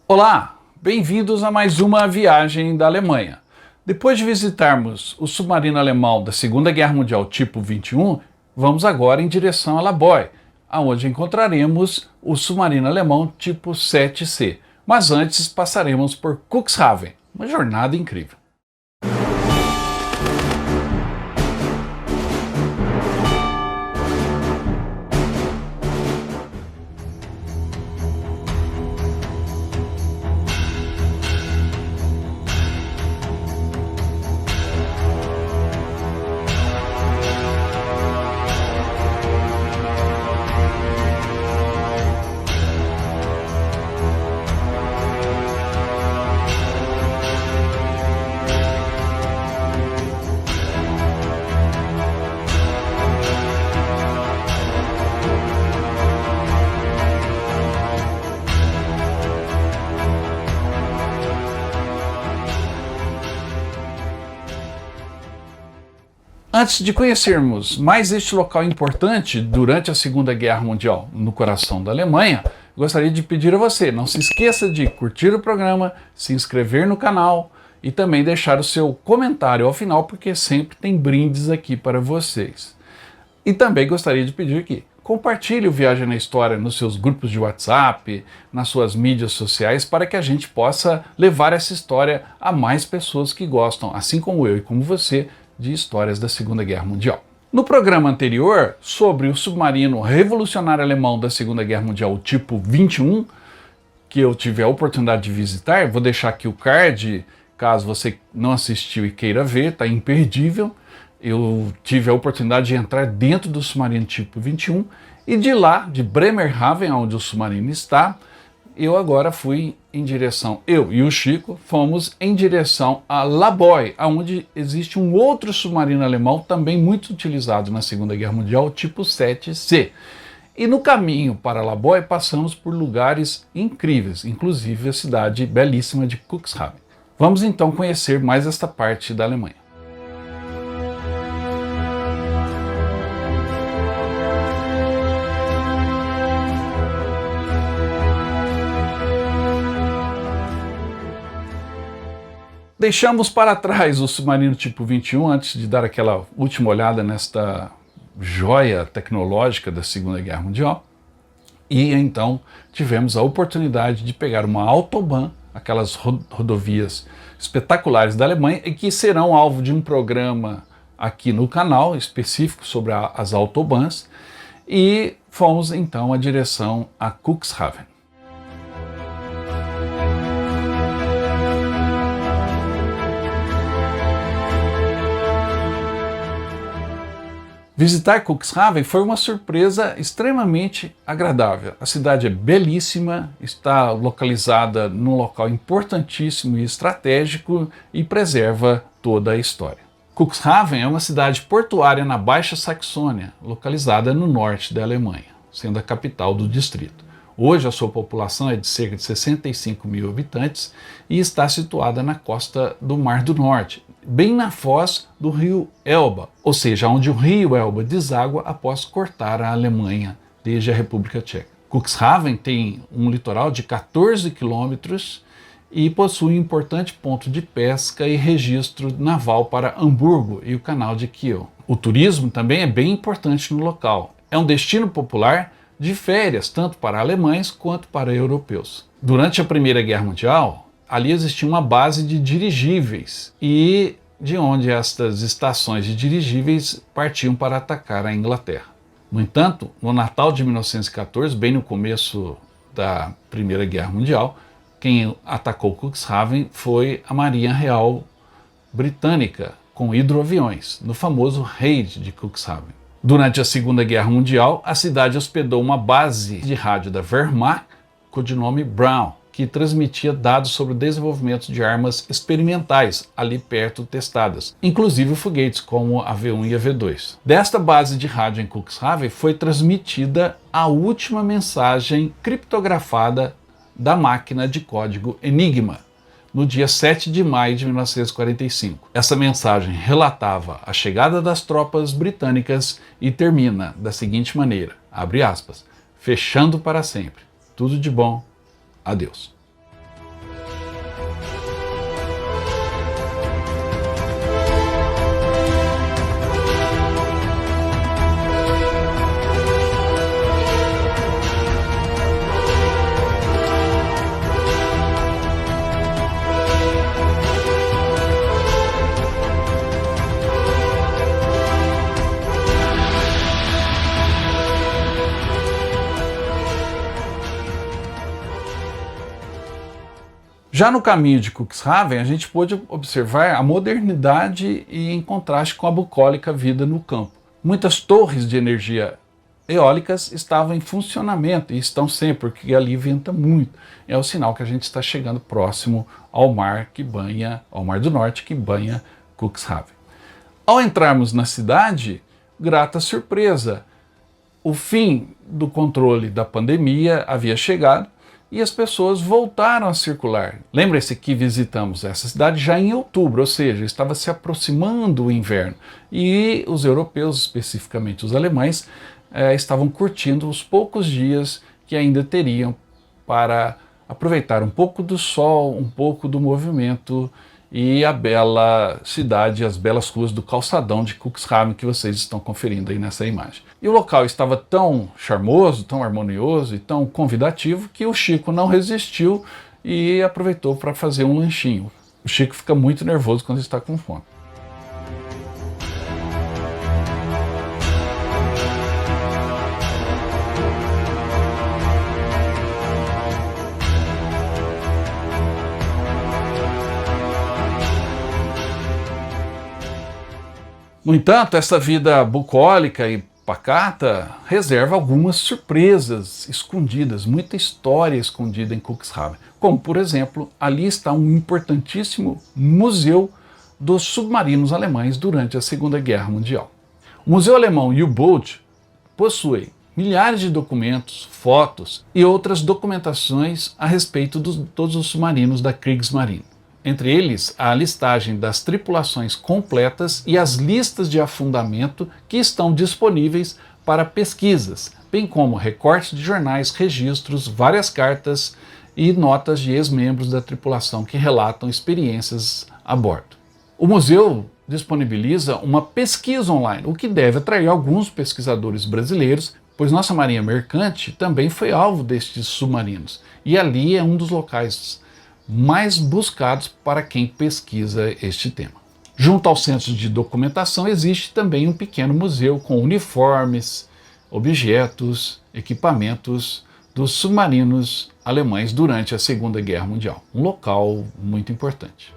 Olá, bem-vindos a mais uma viagem da Alemanha. Depois de visitarmos o submarino alemão da Segunda Guerra Mundial tipo 21, vamos agora em direção a Laboy, onde encontraremos o submarino alemão tipo 7C. Mas antes passaremos por Cuxhaven, uma jornada incrível. Antes de conhecermos mais este local importante durante a Segunda Guerra Mundial no coração da Alemanha, gostaria de pedir a você, não se esqueça de curtir o programa, se inscrever no canal e também deixar o seu comentário ao final, porque sempre tem brindes aqui para vocês. E também gostaria de pedir que compartilhe o Viagem na História nos seus grupos de WhatsApp, nas suas mídias sociais, para que a gente possa levar essa história a mais pessoas que gostam, assim como eu e como você, de histórias da Segunda Guerra Mundial. No programa anterior, sobre o submarino revolucionário alemão da Segunda Guerra Mundial tipo 21, que eu tive a oportunidade de visitar, vou deixar aqui o card, caso você não assistiu e queira ver, está imperdível. Eu tive a oportunidade de entrar dentro do submarino tipo 21 e de lá, de Bremerhaven, onde o submarino está, eu agora fui em direção, eu e o Chico, fomos em direção a Laboy, onde existe um outro submarino alemão também muito utilizado na Segunda Guerra Mundial, tipo 7C. E no caminho para Laboy passamos por lugares incríveis, inclusive a cidade belíssima de Cuxhaven. Vamos então conhecer mais esta parte da Alemanha. Deixamos para trás o submarino tipo 21 antes de dar aquela última olhada nesta joia tecnológica da Segunda Guerra Mundial. E então tivemos a oportunidade de pegar uma Autobahn, aquelas rodovias espetaculares da Alemanha, e que serão alvo de um programa aqui no canal específico sobre as Autobahns. E fomos então à direção a Cuxhaven. Visitar Cuxhaven foi uma surpresa extremamente agradável. A cidade é belíssima, está localizada num local importantíssimo e estratégico e preserva toda a história. Cuxhaven é uma cidade portuária na Baixa Saxônia, localizada no norte da Alemanha, sendo a capital do distrito. Hoje a sua população é de cerca de 65 mil habitantes e está situada na costa do Mar do Norte, bem na foz do rio Elba, ou seja, onde o rio Elba deságua após cortar a Alemanha desde a República Tcheca. Cuxhaven tem um litoral de 14 quilômetros e possui um importante ponto de pesca e registro naval para Hamburgo e o canal de Kiel. O turismo também é bem importante no local. É um destino popular de férias, tanto para alemães quanto para europeus. Durante a Primeira Guerra Mundial, ali existia uma base de dirigíveis e de onde estas estações de dirigíveis partiam para atacar a Inglaterra. No entanto, no Natal de 1914, bem no começo da Primeira Guerra Mundial, quem atacou Cuxhaven foi a Marinha Real Britânica, com hidroaviões, no famoso Raid de Cuxhaven. Durante a Segunda Guerra Mundial, a cidade hospedou uma base de rádio da Wehrmacht, codinome Brown, que transmitia dados sobre o desenvolvimento de armas experimentais ali perto testadas, inclusive foguetes como a V1 e a V2. Desta base de rádio em Cuxhaven foi transmitida a última mensagem criptografada da máquina de código Enigma, no dia 7 de maio de 1945. Essa mensagem relatava a chegada das tropas britânicas e termina da seguinte maneira, abre aspas, fechando para sempre, tudo de bom, adeus. Já no caminho de Cuxhaven, a gente pôde observar a modernidade e em contraste com a bucólica vida no campo. Muitas torres de energia eólicas estavam em funcionamento e estão sempre, porque ali venta muito. É o sinal que a gente está chegando próximo ao mar ao Mar do Norte que banha Cuxhaven. Ao entrarmos na cidade, grata surpresa, o fim do controle da pandemia havia chegado e as pessoas voltaram a circular. Lembre-se que visitamos essa cidade já em outubro, ou seja, estava se aproximando o inverno e os europeus, especificamente os alemães, estavam curtindo os poucos dias que ainda teriam para aproveitar um pouco do sol, um pouco do movimento e a bela cidade, as belas ruas do calçadão de Cuxhaven que vocês estão conferindo aí nessa imagem. E o local estava tão charmoso, tão harmonioso e tão convidativo que o Chico não resistiu e aproveitou para fazer um lanchinho. O Chico fica muito nervoso quando está com fome. No entanto, essa vida bucólica e pacata reserva algumas surpresas escondidas, muita história escondida em Cuxhaven. Como, por exemplo, ali está um importantíssimo museu dos submarinos alemães durante a Segunda Guerra Mundial. O Museu Alemão U-Boot possui milhares de documentos, fotos e outras documentações a respeito de todos os submarinos da Kriegsmarine. Entre eles, a listagem das tripulações completas e as listas de afundamento que estão disponíveis para pesquisas, bem como recortes de jornais, registros, várias cartas e notas de ex-membros da tripulação que relatam experiências a bordo. O museu disponibiliza uma pesquisa online, o que deve atrair alguns pesquisadores brasileiros, pois nossa marinha mercante também foi alvo destes submarinos, e ali é um dos locais mais buscados para quem pesquisa este tema. Junto ao centro de documentação existe também um pequeno museu com uniformes, objetos, equipamentos dos submarinos alemães durante a Segunda Guerra Mundial. Um local muito importante.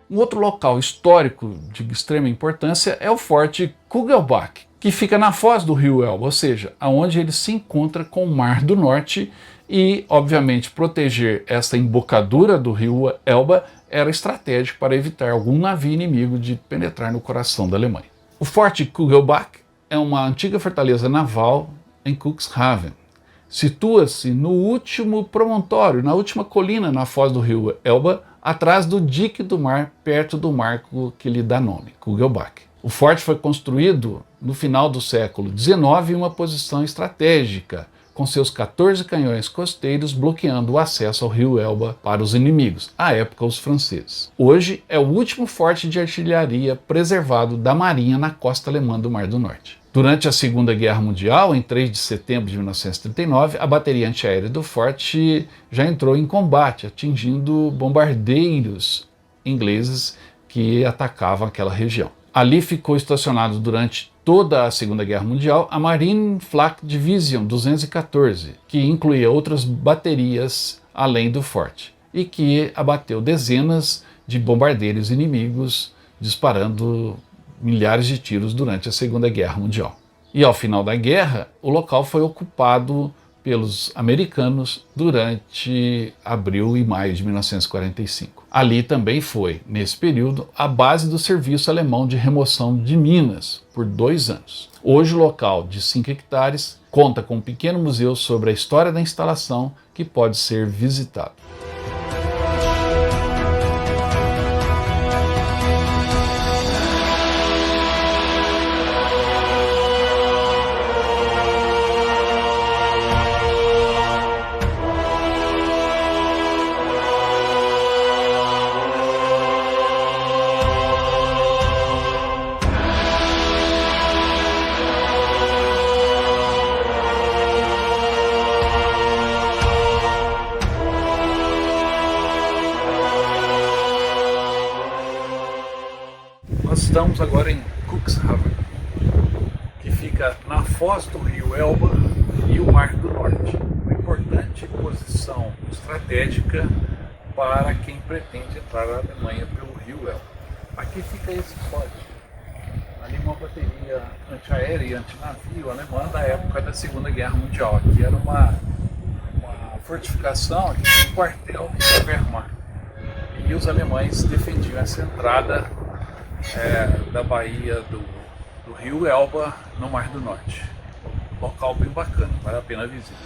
Um outro local histórico de extrema importância é o Forte Kugelbach, que fica na foz do rio Elba, ou seja, aonde ele se encontra com o Mar do Norte e, obviamente, proteger essa embocadura do rio Elba era estratégico para evitar algum navio inimigo de penetrar no coração da Alemanha. O Forte Kugelbach é uma antiga fortaleza naval em Cuxhaven. Situa-se no último promontório, na última colina na foz do rio Elba, atrás do dique do mar, perto do marco que lhe dá nome, Kugelbach. O forte foi construído no final do século XIX em uma posição estratégica, com seus 14 canhões costeiros bloqueando o acesso ao rio Elba para os inimigos, à época os franceses. Hoje é o último forte de artilharia preservado da Marinha na costa alemã do Mar do Norte. Durante a Segunda Guerra Mundial, em 3 de setembro de 1939, a bateria antiaérea do forte já entrou em combate, atingindo bombardeiros ingleses que atacavam aquela região. Ali ficou estacionado durante toda a Segunda Guerra Mundial a Marine Flak Division 214, que incluía outras baterias além do forte, e que abateu dezenas de bombardeiros inimigos, disparando milhares de tiros durante a Segunda Guerra Mundial. E ao final da guerra, o local foi ocupado pelos americanos durante abril e maio de 1945. Ali também foi, nesse período, a base do Serviço Alemão de Remoção de Minas, por 2 anos. Hoje o local, de 5 hectares, conta com um pequeno museu sobre a história da instalação que pode ser visitado. Nós estamos agora em Cuxhaven, que fica na foz do rio Elba e o Mar do Norte. Uma importante posição estratégica para quem pretende entrar na Alemanha pelo rio Elba. Aqui fica esse código. Ali uma bateria antiaérea e antinavio alemã da época da Segunda Guerra Mundial. Aqui era uma fortificação, aqui tinha um quartel de Wehrmacht. E os alemães defendiam essa entrada da baía do rio Elba no Mar do Norte. Local bem bacana, vale a pena a visita.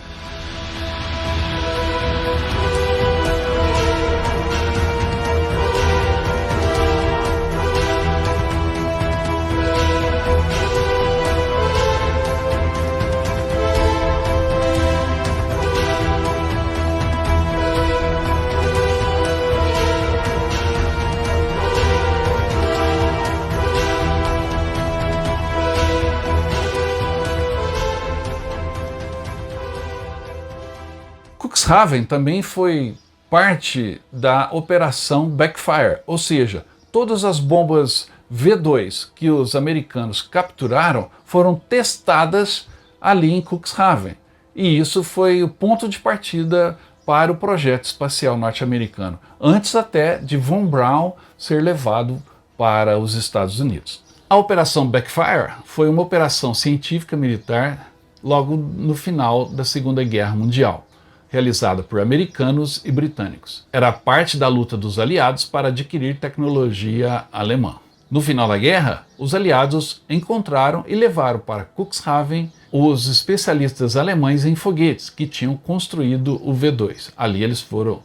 Cuxhaven também foi parte da Operação Backfire, ou seja, todas as bombas V2 que os americanos capturaram foram testadas ali em Cuxhaven. E isso foi o ponto de partida para o projeto espacial norte-americano, antes até de Von Braun ser levado para os Estados Unidos. A Operação Backfire foi uma operação científica militar logo no final da Segunda Guerra Mundial, realizada por americanos e britânicos. Era parte da luta dos aliados para adquirir tecnologia alemã. No final da guerra, os aliados encontraram e levaram para Cuxhaven os especialistas alemães em foguetes que tinham construído o V2. Ali eles foram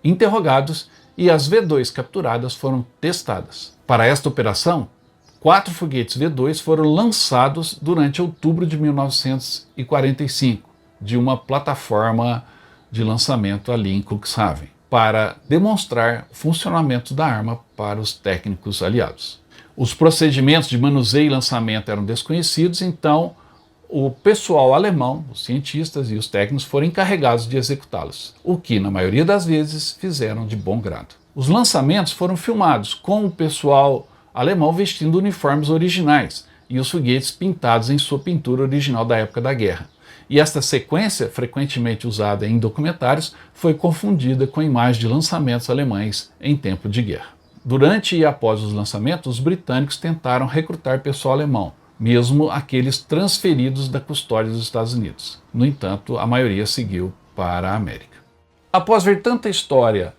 interrogados e as V2 capturadas foram testadas. Para esta operação, 4 foguetes V2 foram lançados durante outubro de 1945 de uma plataforma de lançamento ali em Cuxhaven, para demonstrar o funcionamento da arma para os técnicos aliados. Os procedimentos de manuseio e lançamento eram desconhecidos, então o pessoal alemão, os cientistas e os técnicos foram encarregados de executá-los, o que na maioria das vezes fizeram de bom grado. Os lançamentos foram filmados com o pessoal alemão vestindo uniformes originais e os foguetes pintados em sua pintura original da época da guerra. E esta sequência, frequentemente usada em documentários, foi confundida com imagens de lançamentos alemães em tempo de guerra. Durante e após os lançamentos, os britânicos tentaram recrutar pessoal alemão, mesmo aqueles transferidos da custódia dos Estados Unidos. No entanto, a maioria seguiu para a América. Após ver tanta história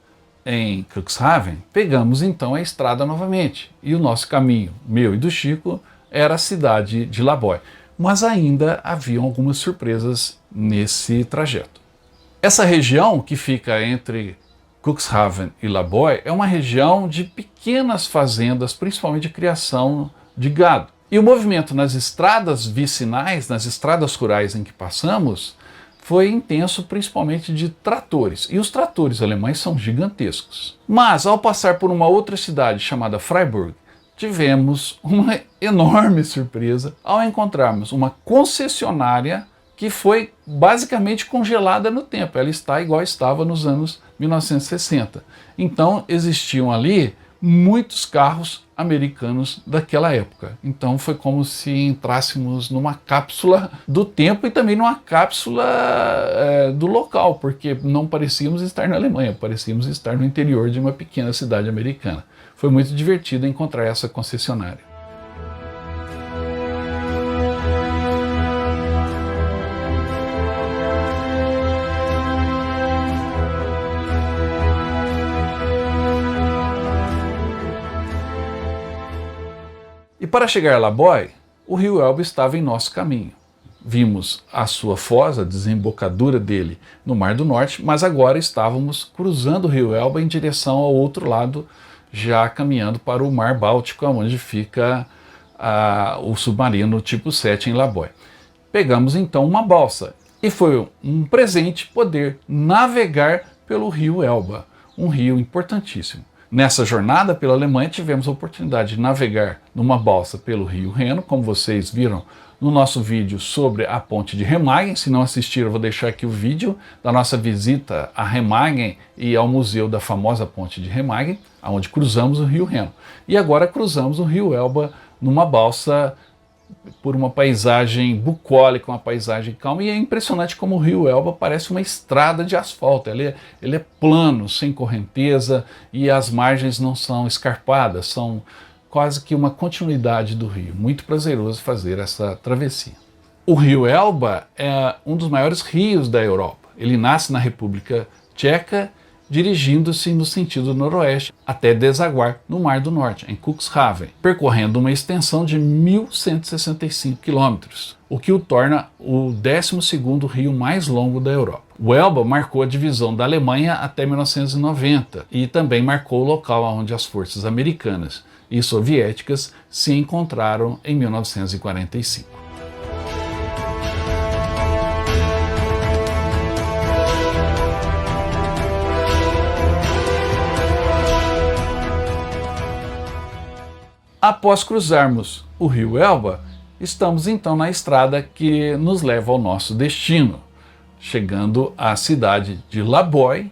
em Cuxhaven, pegamos então a estrada novamente. E o nosso caminho, meu e do Chico, era a cidade de Laboy. Mas ainda haviam algumas surpresas nesse trajeto. Essa região que fica entre Cuxhaven e Laboy é uma região de pequenas fazendas, principalmente de criação de gado. E o movimento nas estradas vicinais, nas estradas rurais em que passamos, foi intenso principalmente de tratores. E os tratores alemães são gigantescos. Mas ao passar por uma outra cidade chamada Freiburg, tivemos uma enorme surpresa ao encontrarmos uma concessionária que foi basicamente congelada no tempo. Ela está igual estava nos anos 1960. Então existiam ali muitos carros americanos daquela época. Então foi como se entrássemos numa cápsula do tempo e também numa cápsula do local, porque não parecíamos estar na Alemanha, parecíamos estar no interior de uma pequena cidade americana. Foi muito divertido encontrar essa concessionária. E para chegar a Laboy, o rio Elba estava em nosso caminho. Vimos a sua foz, a desembocadura dele no Mar do Norte, mas agora estávamos cruzando o rio Elba em direção ao outro lado, já caminhando para o Mar Báltico, onde fica o submarino tipo 7 em Laboy. Pegamos então uma balsa e foi um presente poder navegar pelo rio Elba, um rio importantíssimo. Nessa jornada pela Alemanha tivemos a oportunidade de navegar numa balsa pelo rio Reno, como vocês viram no nosso vídeo sobre a ponte de Remagen. Se não assistiram, eu vou deixar aqui o vídeo da nossa visita a Remagen e ao museu da famosa ponte de Remagen, onde cruzamos o rio Reno. E agora cruzamos o rio Elba numa balsa por uma paisagem bucólica, uma paisagem calma, e é impressionante como o rio Elba parece uma estrada de asfalto. Ele é plano, sem correnteza, e as margens não são escarpadas, são quase que uma continuidade do rio. Muito prazeroso fazer essa travessia. O rio Elba é um dos maiores rios da Europa. Ele nasce na República Tcheca, dirigindo-se no sentido noroeste até desaguar no Mar do Norte, em Cuxhaven, percorrendo uma extensão de 1.165 quilômetros, o que o torna o 12º rio mais longo da Europa. O Elba marcou a divisão da Alemanha até 1990 e também marcou o local onde as forças americanas e soviéticas se encontraram em 1945. Após cruzarmos o rio Elba, estamos então na estrada que nos leva ao nosso destino, chegando à cidade de Laboy,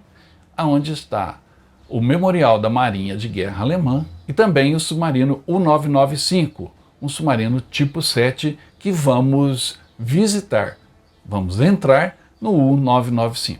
onde está o Memorial da Marinha de Guerra Alemã e também o submarino U-995, um submarino tipo 7 que vamos visitar. Vamos entrar no U-995.